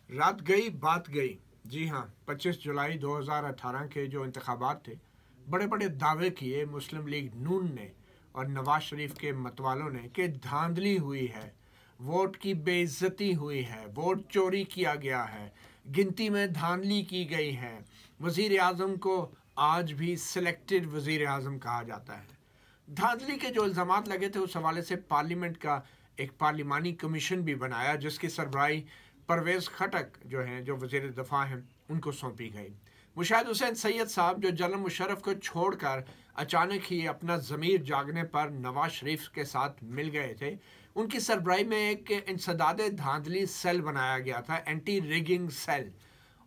रात गई बात गई। जी हाँ, 25 जुलाई 2018 के जो इंतखाबात थे, बड़े बड़े दावे किए मुस्लिम लीग नून ने और नवाज शरीफ के मतवालों ने कि धांधली हुई है, वोट की बेइज्जती हुई है, वोट चोरी किया गया है, गिनती में धांधली की गई है। वज़ीर आज़म को आज भी सिलेक्टेड वज़ीर आज़म कहा जाता है। धांधली के जो इल्ज़ामात लगे थे, उस हवाले से पार्लियामेंट का एक पार्लिमानी कमीशन भी बनाया, जिसकी सरबराही परवेज़ खटक जो हैं, जो वज़ीर दफ़ा हैं, उनको सौंपी गई। मुशाहिद हुसैन सैयद साहब जो जनरल मुशर्रफ को छोड़कर अचानक ही अपना ज़मीर जागने पर नवाज शरीफ के साथ मिल गए थे, उनकी सरबराही में एक इंसदाद धांधली सेल बनाया गया था, एंटी रिगिंग सेल।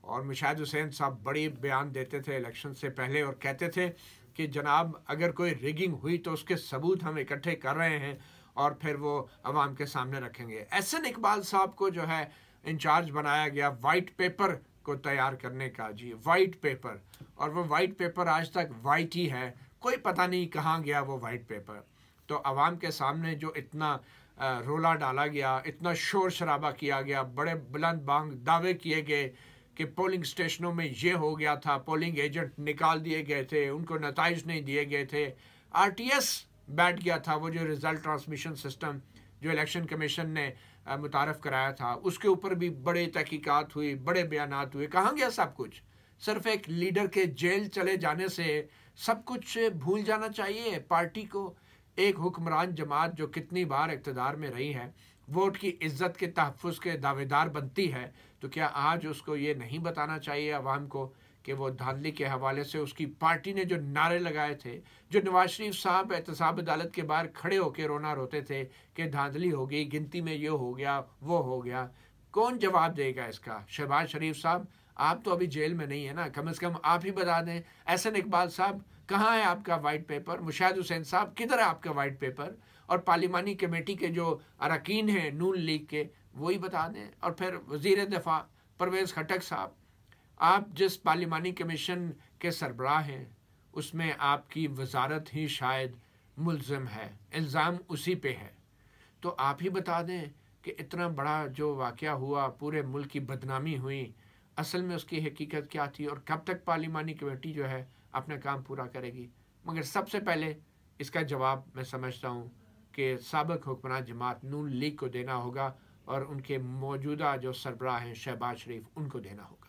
और मुशाहिद हुसैन साहब बड़े बयान देते थे इलेक्शन से पहले और कहते थे कि जनाब, अगर कोई रिगिंग हुई तो उसके सबूत हम इकट्ठे कर रहे हैं और फिर वो अवाम के सामने रखेंगे। एहसन इकबाल साहब को जो है इंचार्ज बनाया गया वाइट पेपर को तैयार करने का। जी, वाइट पेपर, और वो वाइट पेपर आज तक वाइट ही है, कोई पता नहीं कहाँ गया वो वाइट पेपर। तो अवाम के सामने जो इतना रोला डाला गया, इतना शोर शराबा किया गया, बड़े बुलंद बांग दावे किए गए कि पोलिंग स्टेशनों में ये हो गया था, पोलिंग एजेंट निकाल दिए गए थे, उनको नताइज नहीं दिए गए थे, RTS बैठ गया था, वो जो रिज़ल्ट ट्रांसमिशन सिस्टम जो इलेक्शन कमीशन ने मुतारफ़ कराया था, उसके ऊपर भी बड़े तहकीकात हुई, बड़े बयानात हुए। कहाँ गया सब कुछ? सिर्फ एक लीडर के जेल चले जाने से सब कुछ भूल जाना चाहिए पार्टी को? एक हुक्मरान जमात जो कितनी बार इक़्तिदार में रही है, वोट की इज्जत के तहफ़्फ़ुज़ के दावेदार बनती है, तो क्या आज उसको ये नहीं बताना चाहिए अवाम को कि वो धांधली के हवाले से उसकी पार्टी ने जो नारे लगाए थे, जो नवाज शरीफ साहब एहतसाब अदालत के बाहर खड़े होकर रोना रोते थे कि धांधली हो गई, गिनती में ये हो गया, वो हो गया, कौन जवाब देगा इसका? शहबाज शरीफ साहब, आप तो अभी जेल में नहीं है ना, कम से कम आप ही बता दें। एहसन इकबाल साहब, कहाँ है आपका वाइट पेपर? मुशाहिद हुसैन साहब, किधर है आपका वाइट पेपर? और पार्लिमानी कमेटी के जो अरकान हैं नून लीग के, वही बता दें। और फिर वज़ीर दफ़ा परवेज़ खटक साहब, आप जिस पार्लिमानी कमीशन के सरबराह हैं, उसमें आपकी वजारत ही शायद मुल्ज़िम है, इल्ज़ाम उसी पे है। तो आप ही बता दें कि इतना बड़ा जो वाक़या हुआ, पूरे मुल्क की बदनामी हुई, असल में उसकी हकीकत क्या थी और कब तक पार्लिमानी कमेटी जो है अपना काम पूरा करेगी? मगर सबसे पहले इसका जवाब मैं समझता हूँ कि साबिक़ हुक्मरान जमात नून लीग को देना होगा और उनके मौजूदा जो सरबराह हैं शहबाज शरीफ, उनको देना होगा।